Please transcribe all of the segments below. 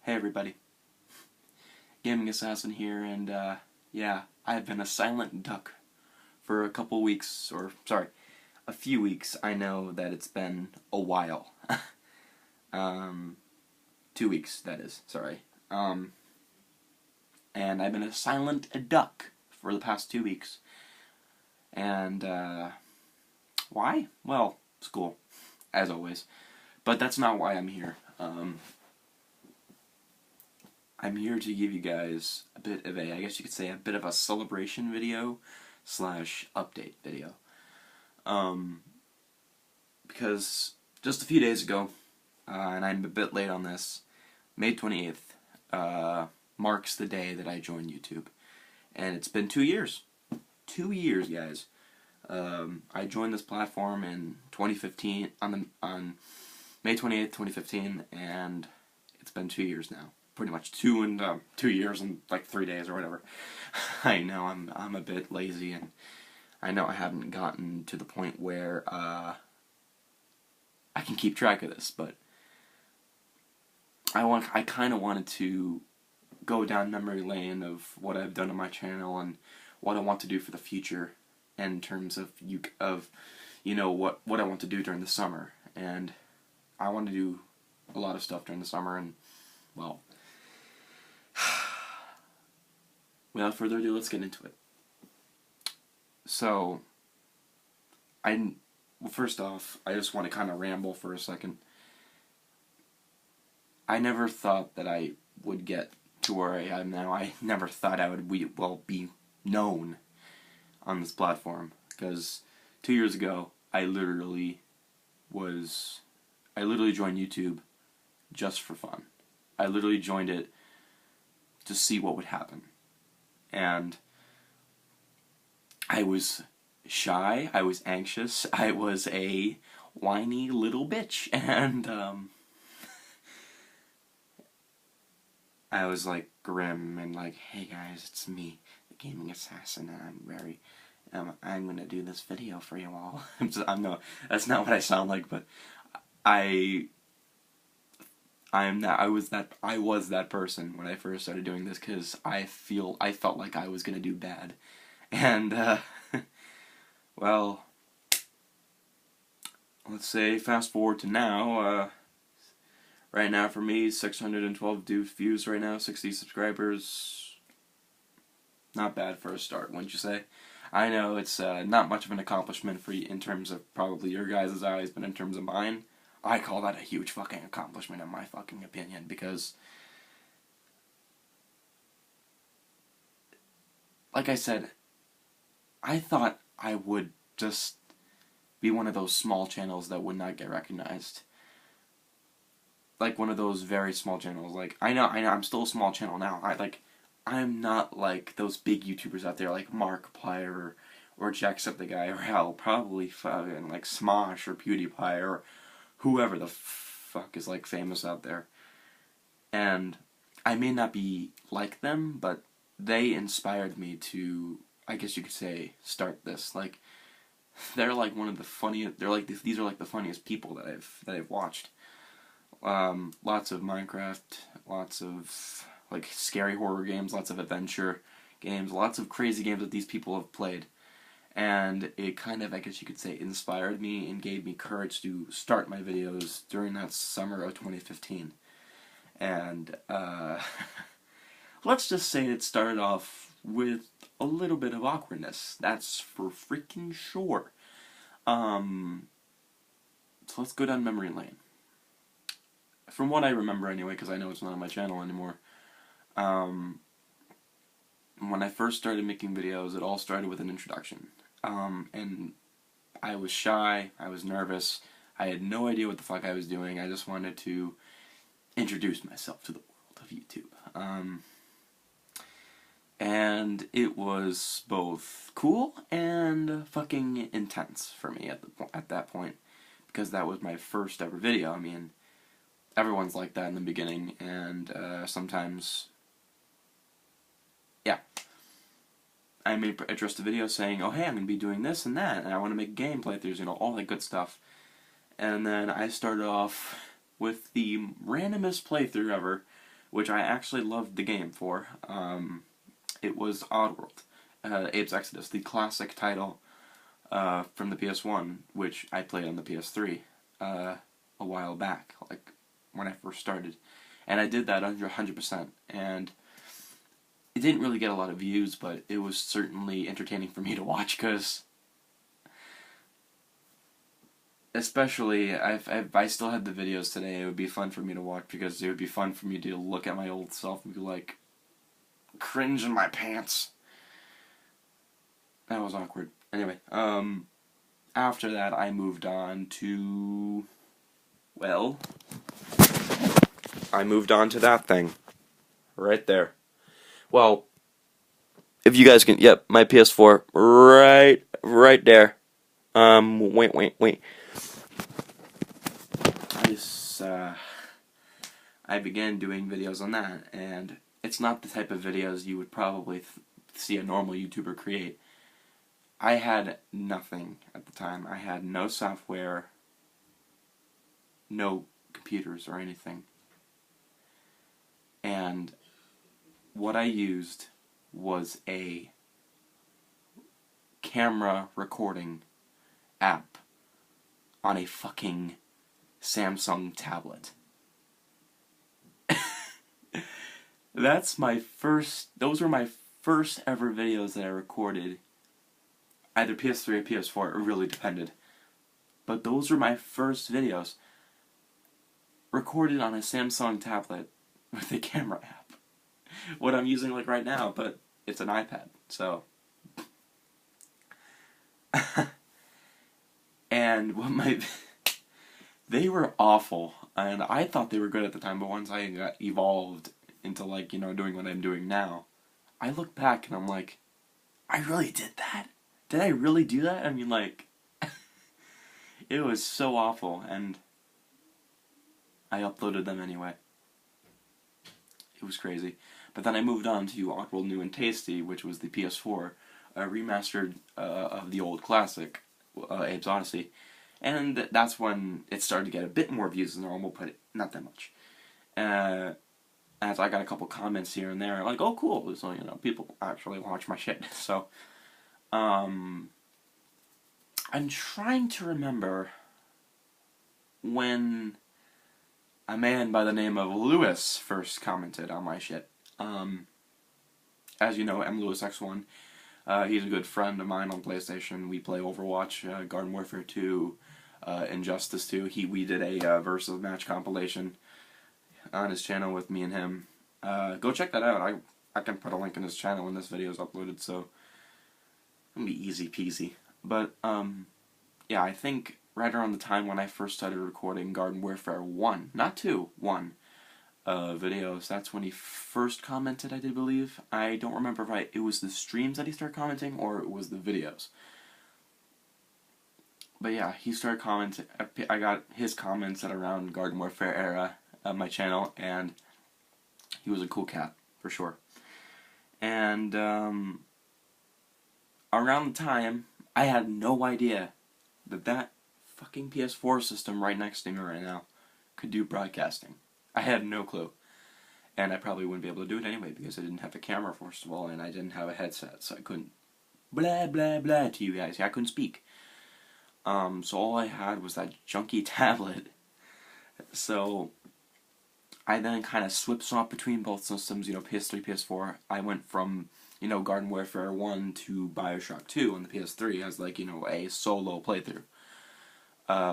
Hey everybody, Gaming Assassin here, and yeah, I've been a silent duck for a couple weeks, or sorry, a few weeks. I know that it's been a while. um, 2 weeks, that is, sorry. And I've been a silent duck for the past 2 weeks. And, why? Well, school, as always. But that's not why I'm here. I'm here to give you guys a bit of I guess you could say, a bit of a celebration video slash update video. Because just a few days ago, and I'm a bit late on this, May 28th marks the day that I joined YouTube. And it's been 2 years. 2 years, guys. I joined this platform in 2015, on May 28th, 2015, and it's been 2 years now. Pretty much 2 years and like 3 days or whatever. I know I'm a bit lazy, and I know I haven't gotten to the point where I can keep track of this, but I kind of wanted to go down memory lane of what I've done on my channel and what I want to do for the future in terms of what I want to do during the summer. And I want to do a lot of stuff during the summer, and well, without further ado, let's get into it. So, first off, I just want to kind of ramble for a second. I never thought that I would get to where I am now. I never thought I would be known on this platform, because 2 years ago, I literally joined YouTube just for fun. I literally joined it to see what would happen. And I was shy, I was anxious, I was a whiny little bitch, and I was like grim and like, hey guys, it's me, the Gaming Assassin, and I'm gonna do this video for you all. That's not what I sound like, but I was that person when I first started doing this, because I felt like I was gonna do bad, and well, let's say fast forward to now. Right now for me, 612 views right now, 60 subscribers. Not bad for a start, wouldn't you say? I know it's not much of an accomplishment for you in terms of probably your guys' eyes, but in terms of mine, I call that a huge fucking accomplishment in my fucking opinion, because, like I said, I thought I would just be one of those small channels that would not get recognized. Like one of those very small channels. Like, I know, I'm still a small channel now. I'm not like those big YouTubers out there like Markiplier or Jacksepticeye, or hell, probably fucking like Smosh or PewDiePie or whoever the fuck is like famous out there. And I may not be like them, but they inspired me to, I guess you could say, start this. Like, they're like one of the funniest. These are like the funniest people that I've watched. Lots of Minecraft, lots of like scary horror games, lots of adventure games, lots of crazy games that these people have played. And it kind of, I guess you could say, inspired me and gave me courage to start my videos during that summer of 2015. And let's just say it started off with a little bit of awkwardness. That's for freaking sure. So let's go down memory lane. From what I remember anyway, because I know it's not on my channel anymore, when I first started making videos, it all started with an introduction. And I was shy, I was nervous, I had no idea what the fuck I was doing. I just wanted to introduce myself to the world of YouTube. And it was both cool and fucking intense for me at that point, because that was my first ever video. I mean, everyone's like that in the beginning, and sometimes, yeah. I made just a video saying, oh hey, I'm going to be doing this and that, and I want to make game playthroughs, all that good stuff. And then I started off with the randomest playthrough ever, which I actually loved the game for. It was Oddworld, Abe's Exodus, the classic title from the PS1, which I played on the PS3 a while back, like when I first started. And I did that under 100%, and it didn't really get a lot of views, but it was certainly entertaining for me to watch, because especially, if I still had the videos today, it would be fun for me to watch, because it would be fun for me to look at my old self and be like, cringe in my pants. That was awkward. Anyway, after that I moved on to, well, I moved on to that thing. Right there. Well, if you guys can, yep, my PS4, right there. Wait. I began doing videos on that, and it's not the type of videos you would probably see a normal YouTuber create. I had nothing at the time. I had no software, no computers or anything. And what I used was a camera recording app on a fucking Samsung tablet. Those were my first ever videos that I recorded. Either PS3 or PS4, it really depended. But those were my first videos. Recorded on a Samsung tablet with a camera app. What I'm using like right now, but it's an iPad, so. And they were awful, and I thought they were good at the time, but once I got evolved into, like, doing what I'm doing now, I look back and I'm like, I really did that? Did I really do that? I mean, like, it was so awful, and I uploaded them anyway. It was crazy. But then I moved on to Oddworld New and Tasty, which was the PS4 remastered of the old classic, Abe's Odyssey. And that's when it started to get a bit more views than normal, but not that much. As I got a couple comments here and there, like, oh cool, so, people actually watch my shit. So, I'm trying to remember when a man by the name of Lewis first commented on my shit. As you know, MLewisX1, he's a good friend of mine on PlayStation. We play Overwatch, Garden Warfare 2, Injustice 2. We did a versus match compilation on his channel with me and him. Go check that out. I can put a link in his channel when this video is uploaded, so it'll be easy peasy. But, yeah, I think right around the time when I first started recording Garden Warfare 1, not 2, 1, videos, that's when he first commented, I did believe. I don't remember if it was the streams that he started commenting, or it was the videos. But yeah, he started commenting. I got his comments at around Garden Warfare era of my channel, and he was a cool cat, for sure. And, around the time, I had no idea that fucking PS4 system right next to me right now could do broadcasting. I had no clue. And I probably wouldn't be able to do it anyway, because I didn't have a camera, first of all, and I didn't have a headset, so I couldn't blah blah blah to you guys. I couldn't speak. So all I had was that junky tablet. So I then kind of swap between both systems, PS3, PS4. I went from, Garden Warfare 1 to Bioshock 2 on the PS3 as, like, a solo playthrough.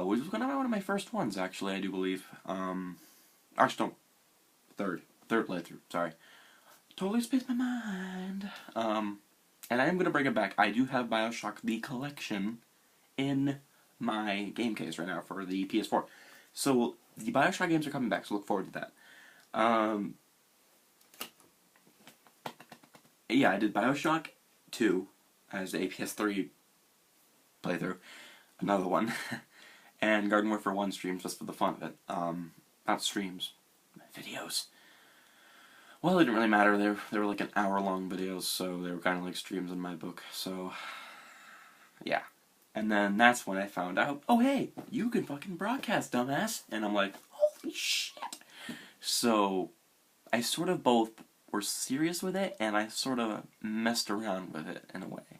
Which was one of my first ones, actually, I do believe. Actually, no, third playthrough, sorry. Totally spaced my mind. And I am going to bring it back. I do have Bioshock the Collection in my game case right now for the PS4. So, the Bioshock games are coming back, so look forward to that. Yeah, I did Bioshock 2 as a PS3 playthrough. Another one. And Garden Warfare 1 streams just for the fun of it. Not streams. Videos. Well, it didn't really matter. They were like an hour-long videos, so they were kind of like streams in my book. So, yeah. And then that's when I found out, oh hey, you can fucking broadcast, dumbass. And I'm like, holy shit. So, I sort of both were serious with it, and I sort of messed around with it in a way.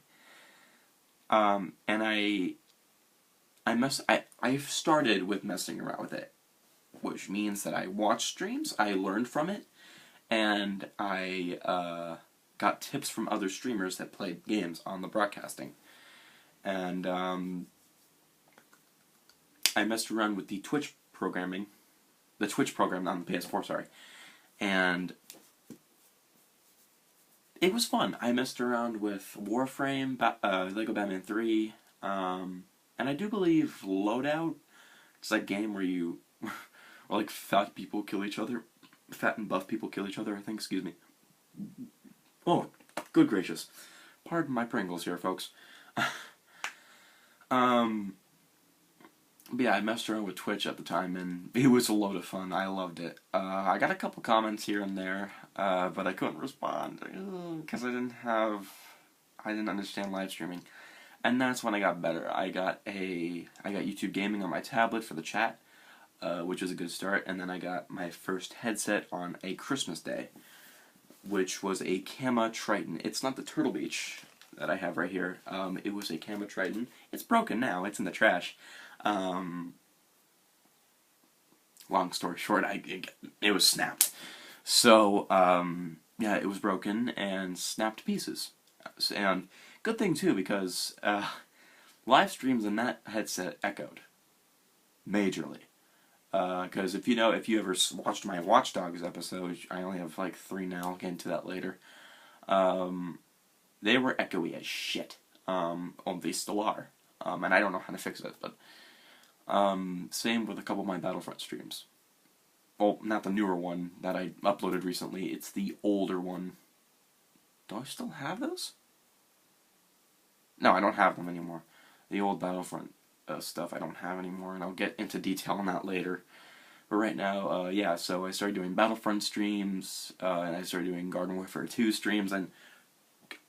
And I started with messing around with it, which means that I watched streams, I learned from it, and I got tips from other streamers that played games on the broadcasting. And I messed around with the Twitch program on the PS4, sorry, and it was fun. I messed around with Warframe, Lego Batman 3, and I do believe Loadout. It's that game where you, or like fat people kill each other, fat and buff people kill each other, I think, excuse me. Oh, good gracious. Pardon my Pringles here, folks. But yeah, I messed around with Twitch at the time, and it was a load of fun. I loved it. I got a couple comments here and there, but I couldn't respond because I didn't understand live streaming, and that's when I got better. I got YouTube Gaming on my tablet for the chat, which was a good start, and then I got my first headset on a Christmas day, which was a Kama Triton. It's not the Turtle Beach that I have right here. It was a Kama Triton. It's broken now. It's in the trash. Long story short, it was snapped. So, yeah, it was broken and snapped to pieces. And good thing, too, because live streams in that headset echoed. Majorly. Because if you ever watched my Watch Dogs episode, I only have like 3 now, I'll get into that later, they were echoey as shit. They still are. And I don't know how to fix it, but same with a couple of my Battlefront streams. Well, not the newer one that I uploaded recently, it's the older one. Do I still have those? No, I don't have them anymore. The old Battlefront stuff I don't have anymore, and I'll get into detail on that later. But right now, yeah, so I started doing Battlefront streams, and I started doing Garden Warfare 2 streams, and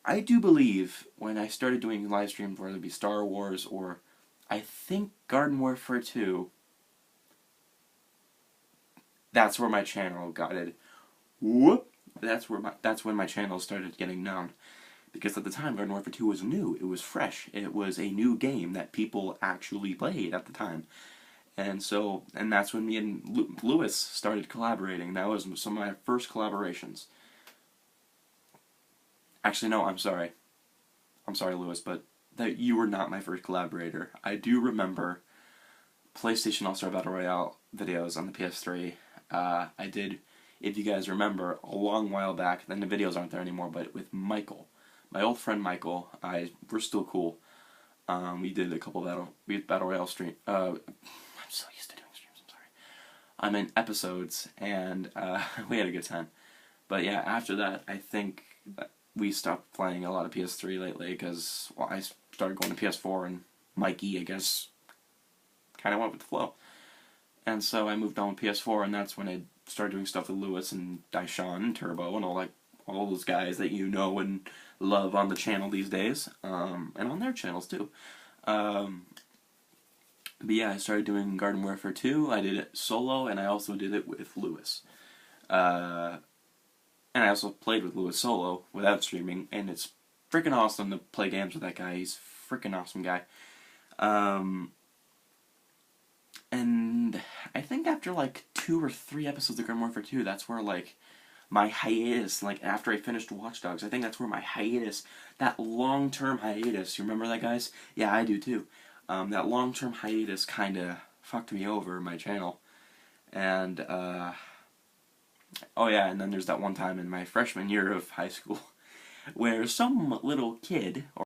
I do believe when I started doing live streams, whether it be Star Wars or I think Garden Warfare 2, that's where my channel got it. Whoop! That's when my channel started getting known. Because at the time, Garden Warfare 2 was new. It was fresh. It was a new game that people actually played at the time. And that's when me and Lewis started collaborating. That was some of my first collaborations. Actually, no, I'm sorry. I'm sorry, Lewis, but that you were not my first collaborator. I do remember PlayStation All-Star Battle Royale videos on the PS3. I did, if you guys remember, a long while back, then the videos aren't there anymore, but with Michael. My old friend Michael, we're still cool. We did a couple Battle Royale stream. I'm so used to doing streams, I'm sorry. I'm in episodes, and we had a good time. But yeah, after that, I think that we stopped playing a lot of PS3 lately, because, well, I started going to PS4, and Mikey, I guess, kind of went with the flow. And so I moved on with PS4, and that's when I started doing stuff with Lewis and Daishan and Turbo and all those guys that you know and love on the channel these days, and on their channels too. But yeah, I started doing Garden Warfare 2. I did it solo, and I also did it with Lewis. And I also played with Lewis solo without streaming, and it's freaking awesome to play games with that guy. He's a freaking awesome guy. And I think after like 2 or 3 episodes of Garden Warfare 2, that's where like my hiatus, like after I finished Watch Dogs, I think that's where my hiatus, that long-term hiatus, you remember that, guys? Yeah, I do too. That long-term hiatus kind of fucked me over, my channel. And, oh yeah, and then there's that one time in my freshman year of high school where some little kid, or